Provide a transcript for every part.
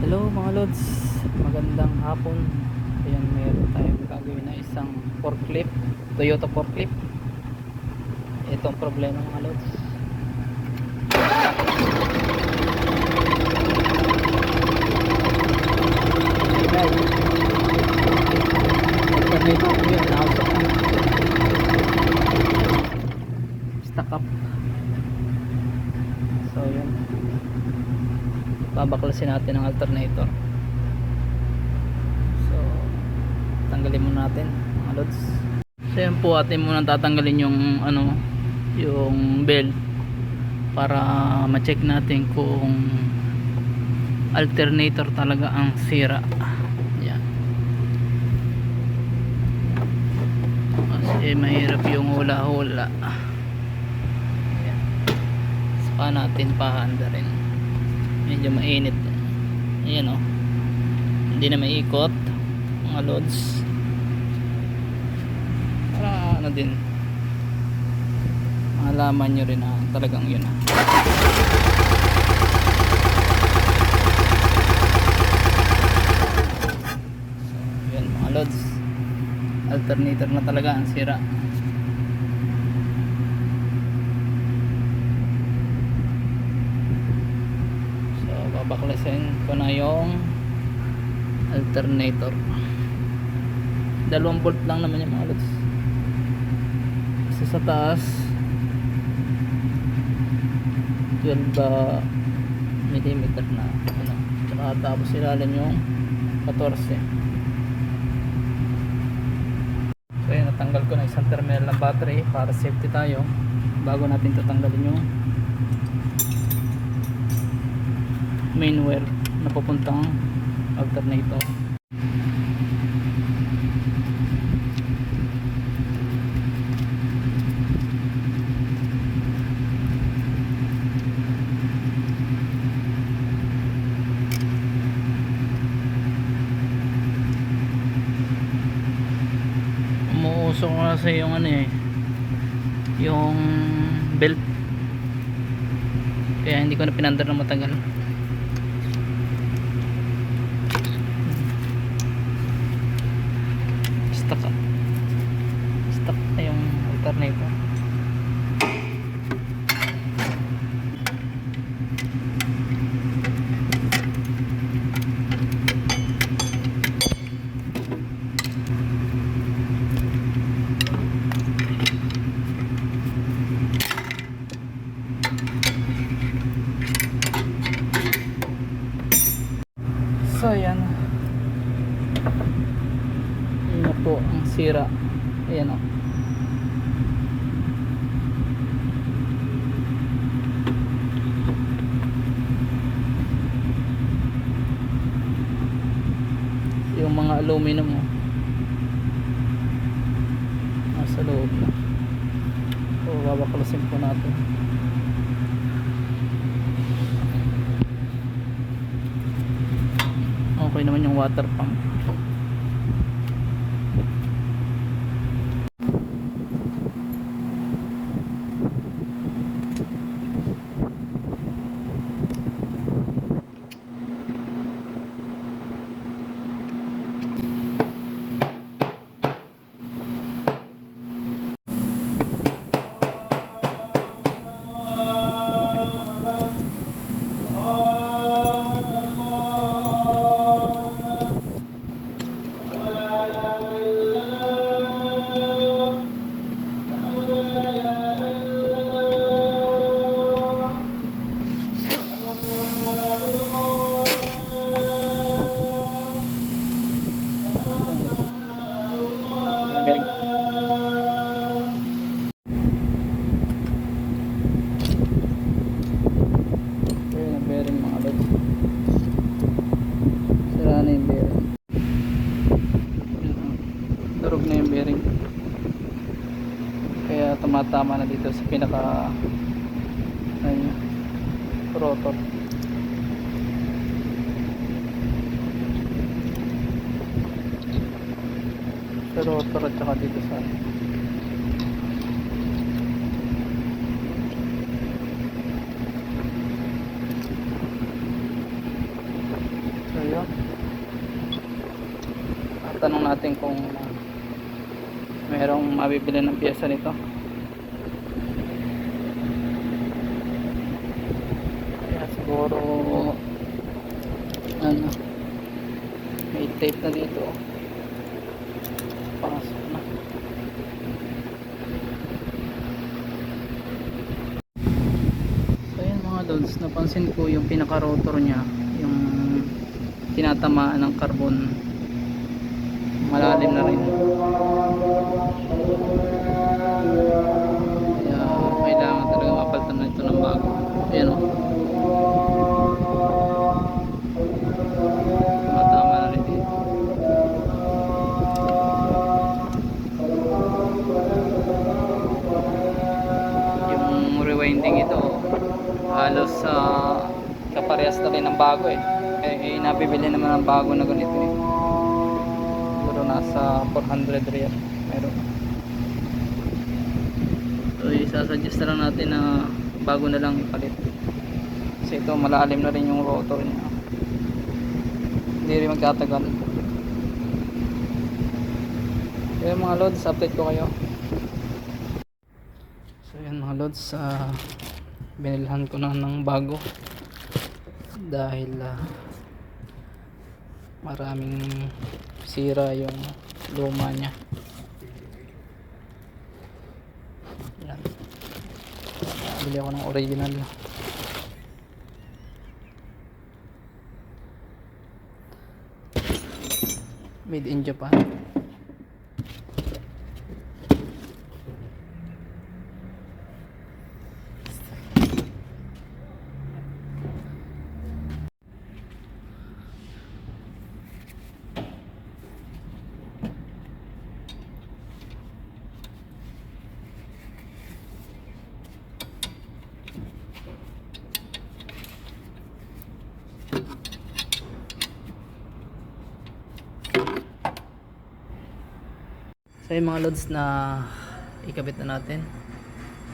Hello mga lods, magandang hapon. Ayan, meron tayong gagawin na isang forklift, Toyota forklift. Ito ang problema mga lods. Ito yun, nausap na, stuck up. So yun, babaklasin natin ang alternator. So tanggalin muna natin mga lods. So yan po, atin muna tatanggalin yung yung belt para ma-check natin kung alternator talaga ang sira. Yan, kasi mahirap yung hula-hula. Yan, saka natin paanda rin, medyo mainit. Ayan o, hindi na maikot mga lods, para din malaman nyo rin talagang yun So yun mga lods, alternator na talaga ang sira. So babaklasin ko na yung alternator. 2 volt lang naman yung mga lods. Isa sa taas 12 millimeter na tsaka tapos ilalim yung 14. So yun, natanggal ko na isang terminal ng battery para safety tayo bago natin tatanggalin yung main wire na papuntang alternator. Umuusok kasi yung yung belt, kaya hindi ko na pinandar na matagal. Stuck na yung alternator. So yan, yun na po ang sira. Ayan o, yung mga aluminum nasa loob na. So babaklasin po natin. Okay naman yung water pump. Bearing mga lods, sira na yung bearing. Durog na yung bearing, kaya tumatama na dito sa pinaka rotor. Sa rotor at saka dito sa yun. Tanong natin kung mayroong mabibili ng pyesa nito. Kaya siguro ano, may tape na dito. Pasok na. So ayan mga lods, napansin ko yung pinaka rotor nya, yung tinatamaan ng carbon, malalim na rin. Kaya kailangan talaga mapalitan na ito ng bago. Ayan o, matama na rin dito. Yung rewinding ito halos kaparehas na rin ng bago eh. Nabibili naman ng bago na ganito eh. Siguro nasa 400 real meron. So isasuggest na lang natin na bago na lang ipalit, kasi ito malalim na rin yung rotor nya, hindi rin magtatagal. Kaya mga lods, update ko kayo. So yan mga lods, binilhan ko na ng bago dahil maraming sira yung luma nya. Yan, bili ako ng original. Made in Japan. So yung mga loads na ikabit na natin,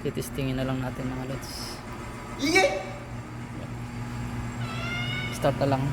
titestingin na lang natin mga loads. Start na lang.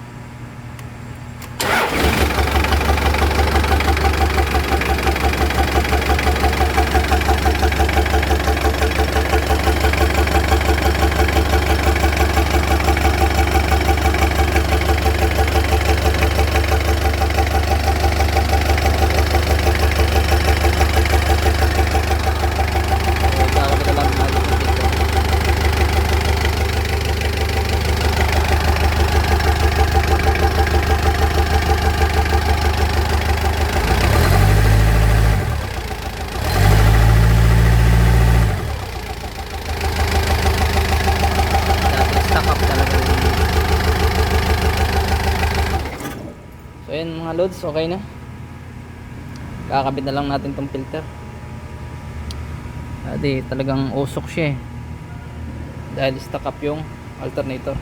Ayan mga loads, okay na. Kakabit na lang natin tong filter. Di talagang usok siya eh, dahil stuck up yung alternator.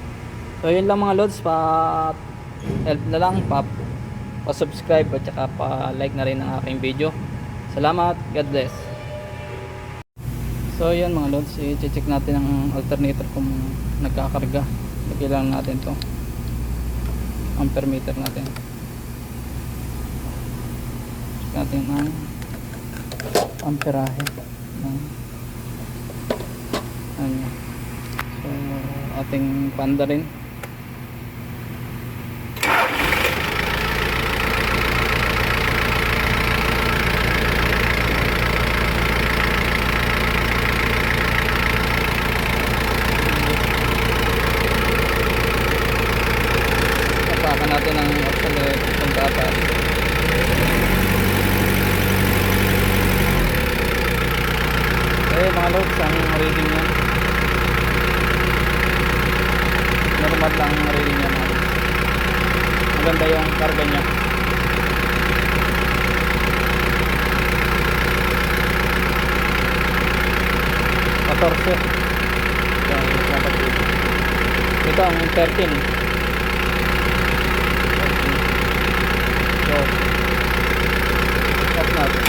So yun lang mga loads, help na lang, pa-subscribe at saka pa-like na rin ang aking video. Salamat, God bless. So yun mga loads, i-check natin ang alternator kung nagkakarga. Lagyan lang natin to ampere meter natin. Natin ang amperahe ng ano. So ating panda rin. Tapakan natin ang accelerator kung dapat. Mga loads, ang reading niya normal lang ang reading niya mga loads. Maganda yung karga niya. Ito ang 13. So off natin.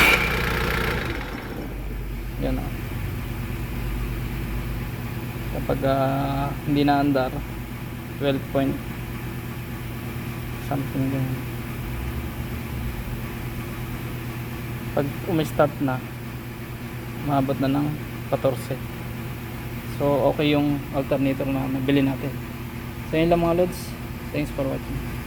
Yan o. Kapag hindi na andar, 12.5 something yung pag umistart na maabot na ng 14. So okay yung alternator na nabili natin. So yun lang mga lods, thanks for watching.